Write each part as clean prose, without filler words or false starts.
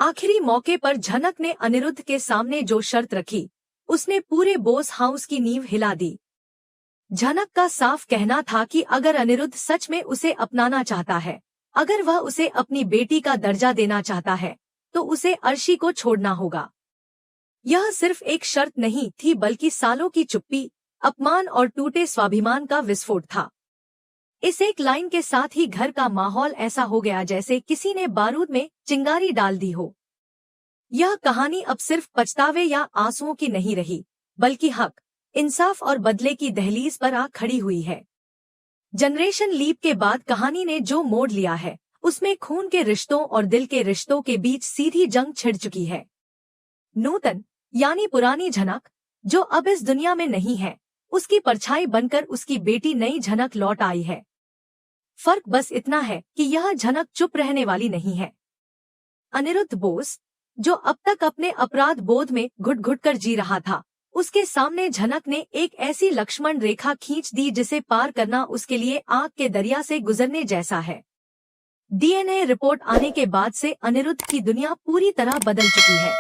आखिरी मौके पर झनक ने अनिरुद्ध के सामने जो शर्त रखी, उसने पूरे बोस हाउस की नींव हिला दी। झनक का साफ कहना था कि अगर अनिरुद्ध सच में उसे अपनाना चाहता है, अगर वह उसे अपनी बेटी का दर्जा देना चाहता है, तो उसे अर्शी को छोड़ना होगा। यह सिर्फ एक शर्त नहीं थी, बल्कि सालों की चुप्पी, अपमान और टूटे स्वाभिमान का विस्फोट था। इस एक लाइन के साथ ही घर का माहौल ऐसा हो गया जैसे किसी ने बारूद में चिंगारी डाल दी हो। यह कहानी अब सिर्फ पछतावे या आंसुओं की नहीं रही, बल्कि हक, इंसाफ और बदले की दहलीज पर आ खड़ी हुई है। जनरेशन लीप के बाद कहानी ने जो मोड़ लिया है, उसमें खून के रिश्तों और दिल के रिश्तों के बीच सीधी जंग छिड़ चुकी है। नूतन यानी पुरानी झनक, जो अब इस दुनिया में नहीं है, उसकी परछाई बनकर उसकी बेटी नई झनक लौट आई है। फर्क बस इतना है कि यह झनक चुप रहने वाली नहीं है। अनिरुद्ध बोस, जो अब तक अपने अपराध बोध में घुट-घुट कर जी रहा था, उसके सामने झनक ने एक ऐसी लक्ष्मण रेखा खींच दी जिसे पार करना उसके लिए आग के दरिया से गुजरने जैसा है। डीएनए रिपोर्ट आने के बाद से अनिरुद्ध की दुनिया पूरी तरह बदल चुकी है।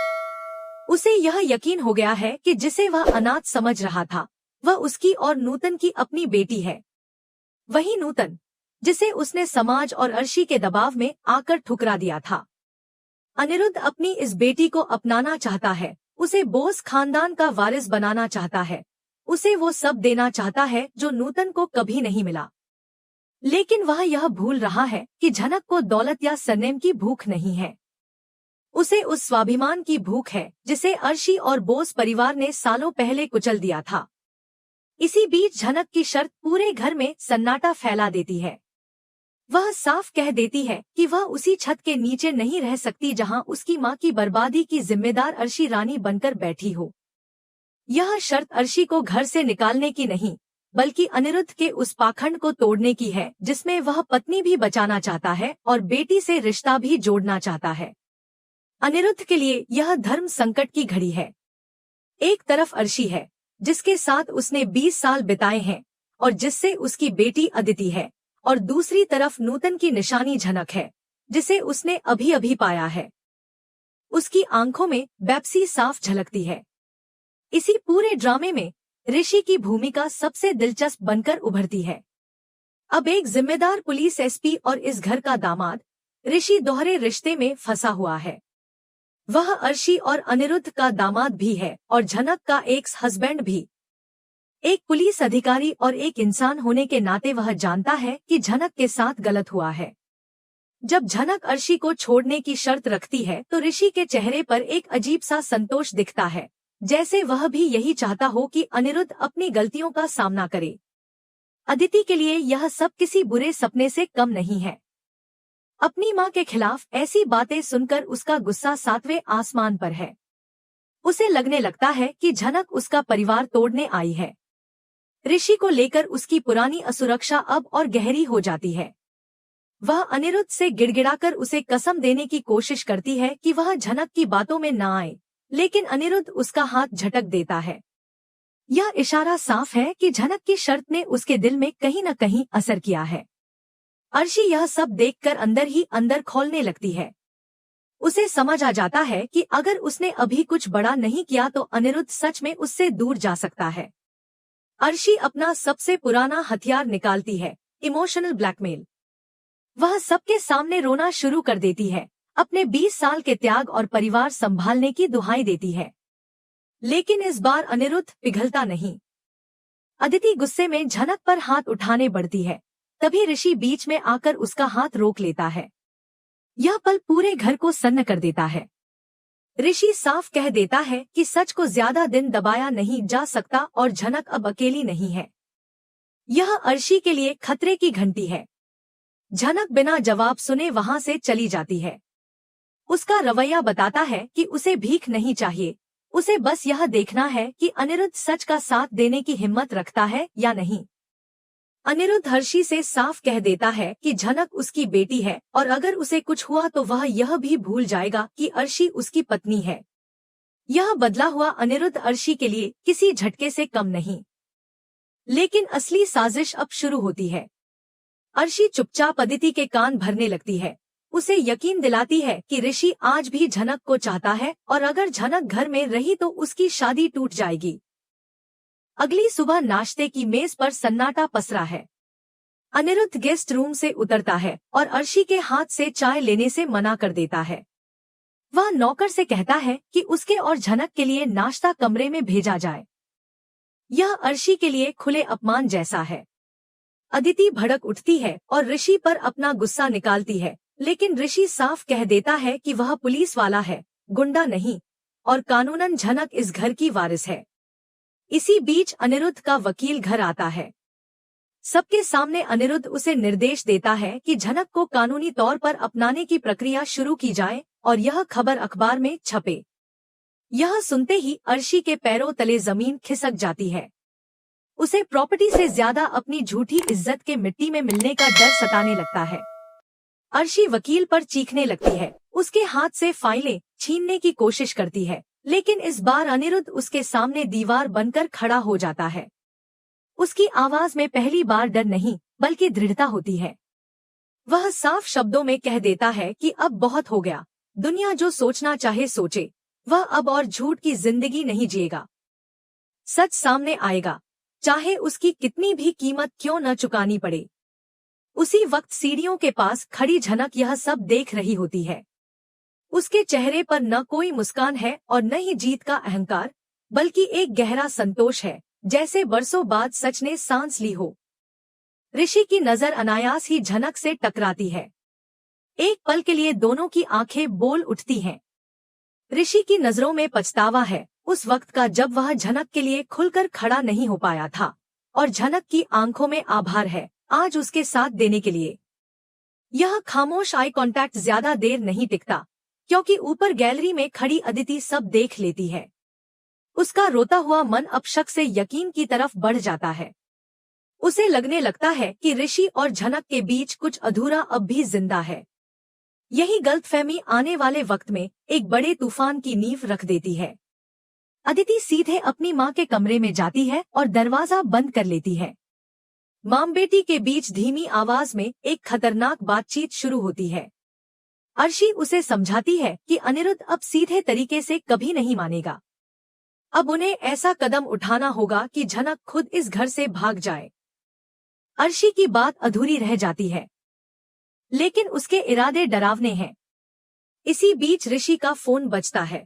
उसे यह यकीन हो गया है कि जिसे वह अनाथ समझ रहा था, वह उसकी और नूतन की अपनी बेटी है। वही नूतन जिसे उसने समाज और अर्शी के दबाव में आकर ठुकरा दिया था। अनिरुद्ध अपनी इस बेटी को अपनाना चाहता है, उसे बोस खानदान का वारिस बनाना चाहता है, उसे वो सब देना चाहता है जो नूतन को कभी नहीं मिला। लेकिन वह यह भूल रहा है कि झनक को दौलत या सरनेम की भूख नहीं है, उसे उस स्वाभिमान की भूख है जिसे अर्शी और बोस परिवार ने सालों पहले कुचल दिया था। इसी बीच झनक की शर्त पूरे घर में सन्नाटा फैला देती है। वह साफ कह देती है कि वह उसी छत के नीचे नहीं रह सकती जहां उसकी मां की बर्बादी की जिम्मेदार अर्शी रानी बनकर बैठी हो। यह शर्त अर्शी को घर से निकालने की नहीं, बल्कि अनिरुद्ध के उस पाखंड को तोड़ने की है जिसमें वह पत्नी भी बचाना चाहता है और बेटी से रिश्ता भी जोड़ना चाहता है। अनिरुद्ध के लिए यह धर्म संकट की घड़ी है। एक तरफ अर्शी है, जिसके साथ उसने 20 साल बिताए हैं और जिससे उसकी बेटी अदिति है, और दूसरी तरफ नूतन की निशानी झनक है, जिसे उसने अभी अभी पाया है। उसकी आंखों में बेपसी साफ झलकती है। इसी पूरे ड्रामे में ऋषि की भूमिका सबसे दिलचस्प बनकर उभरती है। अब एक जिम्मेदार पुलिस एसपी और इस घर का दामाद, ऋषि दोहरे रिश्ते में फंसा हुआ है। वह अर्शी और अनिरुद्ध का दामाद भी है और झनक का एक्स हस्बैंड भी। एक पुलिस अधिकारी और एक इंसान होने के नाते वह जानता है कि झनक के साथ गलत हुआ है। जब झनक अर्शी को छोड़ने की शर्त रखती है तो ऋषि के चेहरे पर एक अजीब सा संतोष दिखता है, जैसे वह भी यही चाहता हो कि अनिरुद्ध अपनी गलतियों का सामना करे। अदिति के लिए यह सब किसी बुरे सपने से कम नहीं है। अपनी मां के खिलाफ ऐसी बातें सुनकर उसका गुस्सा 7वें आसमान पर है। उसे लगने लगता है कि झनक उसका परिवार तोड़ने आई है। ऋषि को लेकर उसकी पुरानी असुरक्षा अब और गहरी हो जाती है। वह अनिरुद्ध से गिड़गिड़ाकर उसे कसम देने की कोशिश करती है कि वह झनक की बातों में न आए, लेकिन अनिरुद्ध उसका हाथ झटक देता है। यह इशारा साफ है कि झनक की शर्त ने उसके दिल में कहीं न कहीं असर किया है। अर्शी यह सब देखकर अंदर ही अंदर खौलने लगती है। उसे समझ आ जाता है कि अगर उसने अभी कुछ बड़ा नहीं किया तो अनिरुद्ध सच में उससे दूर जा सकता है। अर्शी अपना सबसे पुराना हथियार निकालती है, इमोशनल ब्लैकमेल। वह सबके सामने रोना शुरू कर देती है, अपने 20 साल के त्याग और परिवार संभालने की दुहाई देती है। लेकिन इस बार अनिरुद्ध पिघलता नहीं। अदिति गुस्से में झनक पर हाथ उठाने बढ़ती है, तभी ऋषि बीच में आकर उसका हाथ रोक लेता है। यह पल पूरे घर को सन्न कर देता है। ऋषि साफ कह देता है कि सच को ज्यादा दिन दबाया नहीं जा सकता और झनक अब अकेली नहीं है। यह अर्शी के लिए खतरे की घंटी है। झनक बिना जवाब सुने वहां से चली जाती है। उसका रवैया बताता है कि उसे भीख नहीं चाहिए, उसे बस यह देखना है कि अनिरुद्ध सच का साथ देने की हिम्मत रखता है या नहीं। अनिरुद्ध अर्शी से साफ कह देता है कि झनक उसकी बेटी है और अगर उसे कुछ हुआ तो वह यह भी भूल जाएगा कि अर्शी उसकी पत्नी है। यह बदला हुआ अनिरुद्ध अर्शी के लिए किसी झटके से कम नहीं। लेकिन असली साजिश अब शुरू होती है। अर्शी चुपचाप अदिति के कान भरने लगती है, उसे यकीन दिलाती है कि ऋषि आज भी झनक को चाहता है और अगर झनक घर में रही तो उसकी शादी टूट जाएगी। अगली सुबह नाश्ते की मेज पर सन्नाटा पसरा है। अनिरुद्ध गेस्ट रूम से उतरता है और अर्शी के हाथ से चाय लेने से मना कर देता है। वह नौकर से कहता है कि उसके और झनक के लिए नाश्ता कमरे में भेजा जाए। यह अर्शी के लिए खुले अपमान जैसा है। अदिति भड़क उठती है और ऋषि पर अपना गुस्सा निकालती है, लेकिन ऋषि साफ कह देता है कि वह पुलिस वाला है, गुंडा नहीं, और कानूनन झनक इस घर की वारिस है। इसी बीच अनिरुद्ध का वकील घर आता है। सबके सामने अनिरुद्ध उसे निर्देश देता है कि झनक को कानूनी तौर पर अपनाने की प्रक्रिया शुरू की जाए और यह खबर अखबार में छपे। यह सुनते ही अर्शी के पैरों तले जमीन खिसक जाती है। उसे प्रॉपर्टी से ज्यादा अपनी झूठी इज्जत के मिट्टी में मिलने का डर सताने लगता है। अर्शी वकील पर चीखने लगती है, उसके हाथ से फाइलें छीनने की कोशिश करती है, लेकिन इस बार अनिरुद्ध उसके सामने दीवार बनकर खड़ा हो जाता है। उसकी आवाज में पहली बार डर नहीं बल्कि दृढ़ता होती है। वह साफ शब्दों में कह देता है कि अब बहुत हो गया, दुनिया जो सोचना चाहे सोचे, वह अब और झूठ की जिंदगी नहीं जिएगा। सच सामने आएगा, चाहे उसकी कितनी भी कीमत क्यों न चुकानी पड़े। उसी वक्त सीढ़ियों के पास खड़ी झनक यह सब देख रही होती है। उसके चेहरे पर न कोई मुस्कान है और न ही जीत का अहंकार, बल्कि एक गहरा संतोष है, जैसे बरसों बाद सच ने सांस ली हो। ऋषि की नजर अनायास ही झनक से टकराती है। एक पल के लिए दोनों की आंखें बोल उठती हैं। ऋषि की नजरों में पछतावा है उस वक्त का जब वह झनक के लिए खुलकर खड़ा नहीं हो पाया था, और झनक की आंखों में आभार है आज उसके साथ देने के लिए। यह खामोश आई कांटेक्ट ज्यादा देर नहीं टिकता, क्योंकि ऊपर गैलरी में खड़ी अदिति सब देख लेती है। उसका रोता हुआ मन अब शक से यकीन की तरफ बढ़ जाता है। उसे लगने लगता है कि ऋषि और झनक के बीच कुछ अधूरा अब भी जिंदा है। यही गलतफहमी आने वाले वक्त में एक बड़े तूफान की नींव रख देती है। अदिति सीधे अपनी माँ के कमरे में जाती है और दरवाजा बंद कर लेती है। मां बेटी के बीच धीमी आवाज में एक खतरनाक बातचीत शुरू होती है। अर्शी उसे समझाती है कि अनिरुद्ध अब सीधे तरीके से कभी नहीं मानेगा। अब उन्हें ऐसा कदम उठाना होगा कि झनक खुद इस घर से भाग जाए। अर्शी की बात अधूरी रह जाती है, लेकिन उसके इरादे डरावने हैं। इसी बीच ऋषि का फोन बजता है।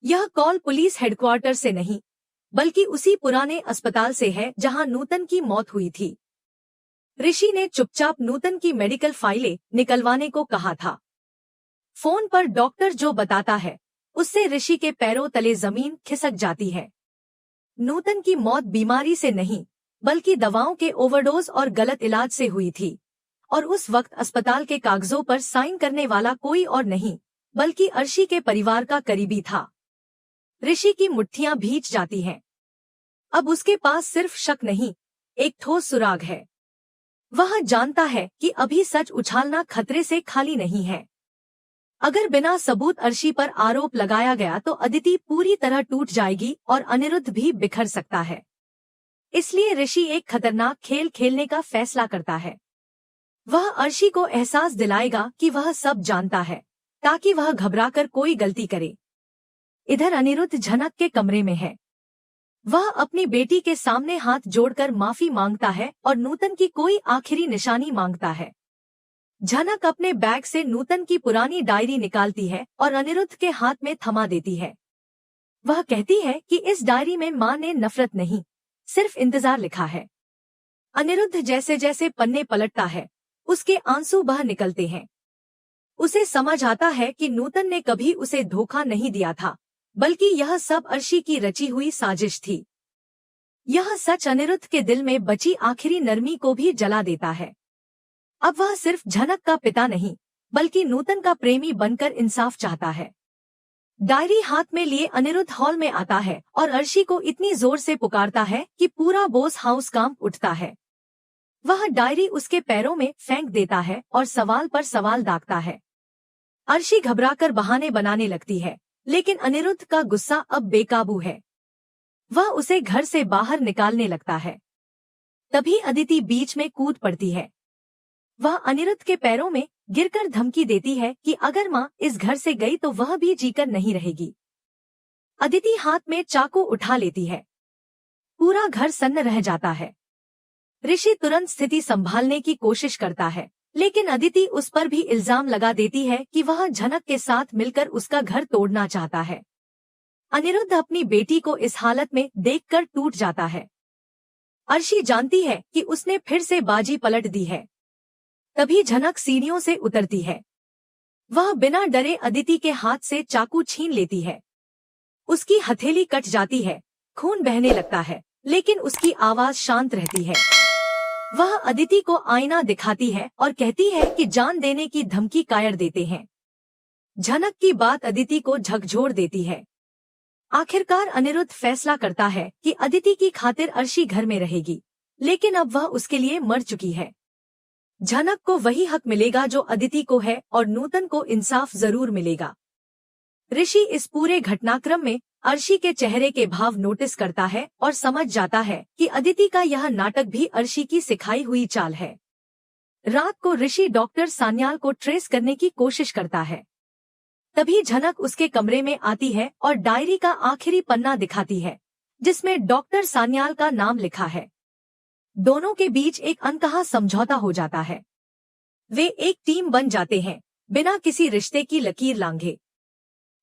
यह कॉल पुलिस हेडक्वार्टर से नहीं, बल्कि उसी पुराने अस्पताल से है जहां नूतन की मौत हुई थी। ऋषि ने चुपचाप नूतन की मेडिकल फाइलें निकलवाने को कहा था। फोन पर डॉक्टर जो बताता है, उससे ऋषि के पैरों तले जमीन खिसक जाती है। नूतन की मौत बीमारी से नहीं, बल्कि दवाओं के ओवरडोज और गलत इलाज से हुई थी, और उस वक्त अस्पताल के कागजों पर साइन करने वाला कोई और नहीं, बल्कि अर्शी के परिवार का करीबी था। ऋषि की मुट्ठियां भींच जाती हैं। अब उसके पास सिर्फ शक नहीं, एक ठोस सुराग है। वह जानता है कि अभी सच उछालना खतरे से खाली नहीं है। अगर बिना सबूत अर्शी पर आरोप लगाया गया तो अदिति पूरी तरह टूट जाएगी और अनिरुद्ध भी बिखर सकता है। इसलिए ऋषि एक खतरनाक खेल खेलने का फैसला करता है। वह अर्शी को एहसास दिलाएगा कि वह सब जानता है, ताकि वह घबराकर कोई गलती करे। इधर अनिरुद्ध झनक के कमरे में है। वह अपनी बेटी के सामने हाथ जोड़कर माफी मांगता है और नूतन की कोई आखिरी निशानी मांगता है। झनक अपने बैग से नूतन की पुरानी डायरी निकालती है और अनिरुद्ध के हाथ में थमा देती है। वह कहती है कि इस डायरी में मां ने नफरत नहीं, सिर्फ इंतजार लिखा है। अनिरुद्ध जैसे जैसे पन्ने पलटता है, उसके आंसू बह निकलते हैं। उसे समझ आता है कि नूतन ने कभी उसे धोखा नहीं दिया था, बल्कि यह सब अर्शी की रची हुई साजिश थी। यह सच अनिरुद्ध के दिल में बची आखिरी नरमी को भी जला देता है। अब वह सिर्फ झनक का पिता नहीं, बल्कि नूतन का प्रेमी बनकर इंसाफ चाहता है। डायरी हाथ में लिए अनिरुद्ध हॉल में आता है और अर्शी को इतनी जोर से पुकारता है कि पूरा बोस हाउस कांप उठता है। वह डायरी उसके पैरों में फेंक देता है और सवाल पर सवाल दागता है। अर्शी घबराकर बहाने बनाने लगती है, लेकिन अनिरुद्ध का गुस्सा अब बेकाबू है। वह उसे घर से बाहर निकालने लगता है। तभी अदिति बीच में कूद पड़ती है। वह अनिरुद्ध के पैरों में गिरकर धमकी देती है कि अगर माँ इस घर से गई तो वह भी जीकर नहीं रहेगी। अदिति हाथ में चाकू उठा लेती है। पूरा घर सन्न रह जाता है। ऋषि तुरंत स्थिति संभालने की कोशिश करता है, लेकिन अदिति उस पर भी इल्जाम लगा देती है कि वह झनक के साथ मिलकर उसका घर तोड़ना चाहता है। अनिरुद्ध अपनी बेटी को इस हालत में देखकर टूट जाता है। अर्शी जानती है कि उसने फिर से बाजी पलट दी है। तभी झनक सीढ़ियों से उतरती है। वह बिना डरे अदिति के हाथ से चाकू छीन लेती है। उसकी हथेली कट जाती है, खून बहने लगता है, लेकिन उसकी आवाज शांत रहती है। वह अदिति को आईना दिखाती है और कहती है कि जान देने की धमकी कायर देते हैं। झनक की बात अदिति को झकझोर देती है। आखिरकार अनिरुद्ध फैसला करता है कि अदिति की खातिर अर्शी घर में रहेगी, लेकिन अब वह उसके लिए मर चुकी है। झनक को वही हक मिलेगा जो अदिति को है और नूतन को इंसाफ जरूर मिलेगा। ऋषि इस पूरे घटनाक्रम में अर्शी के चेहरे के भाव नोटिस करता है और समझ जाता है कि अदिति का यह नाटक भी अर्शी की सिखाई हुई चाल है। रात को ऋषि डॉक्टर सान्याल को ट्रेस करने की कोशिश करता है। तभी झनक उसके कमरे में आती है और डायरी का आखिरी पन्ना दिखाती है, जिसमें डॉक्टर सान्याल का नाम लिखा है। दोनों के बीच एक अनकहा समझौता हो जाता है। वे एक टीम बन जाते हैं, बिना किसी रिश्ते की लकीर लांघे।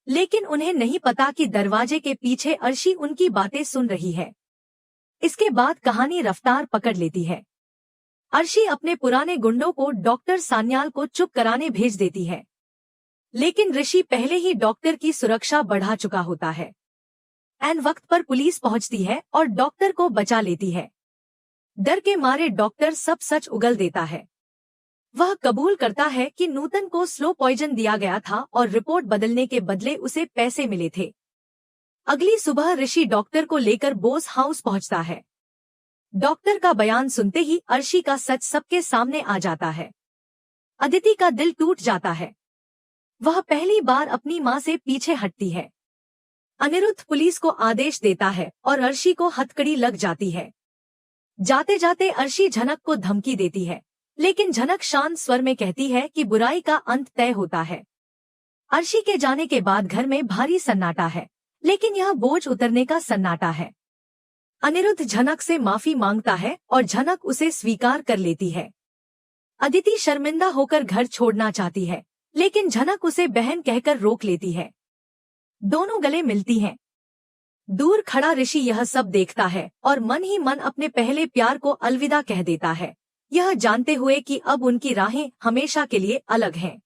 लेकिन उन्हें नहीं पता कि दरवाजे के पीछे अर्शी उनकी बातें सुन रही है। इसके बाद कहानी रफ्तार पकड़ लेती है। अर्शी अपने पुराने गुंडों को डॉक्टर सान्याल को चुप कराने भेज देती है, लेकिन ऋषि पहले ही डॉक्टर की सुरक्षा बढ़ा चुका होता है। ऐन वक्त पर पुलिस पहुंचती है और डॉक्टर को बचा लेती है। डर के मारे डॉक्टर सब सच उगल देता है। वह कबूल करता है कि नूतन को स्लो पॉइजन दिया गया था और रिपोर्ट बदलने के बदले उसे पैसे मिले थे। अगली सुबह ऋषि डॉक्टर को लेकर बोस हाउस पहुंचता है। डॉक्टर का बयान सुनते ही अर्शी का सच सबके सामने आ जाता है। अदिति का दिल टूट जाता है। वह पहली बार अपनी मां से पीछे हटती है। अनिरुद्ध पुलिस को आदेश देता है और अर्शी को हथकड़ी लग जाती है। जाते जाते अर्शी झनक को धमकी देती है, लेकिन झनक शांत स्वर में कहती है कि बुराई का अंत तय होता है। अर्शी के जाने के बाद घर में भारी सन्नाटा है, लेकिन यह बोझ उतरने का सन्नाटा है। अनिरुद्ध झनक से माफी मांगता है और झनक उसे स्वीकार कर लेती है। अदिति शर्मिंदा होकर घर छोड़ना चाहती है, लेकिन झनक उसे बहन कहकर रोक लेती है। दोनों गले मिलती हैं। दूर खड़ा ऋषि यह सब देखता है और मन ही मन अपने पहले प्यार को अलविदा कह देता है, यह जानते हुए कि अब उनकी राहें हमेशा के लिए अलग हैं।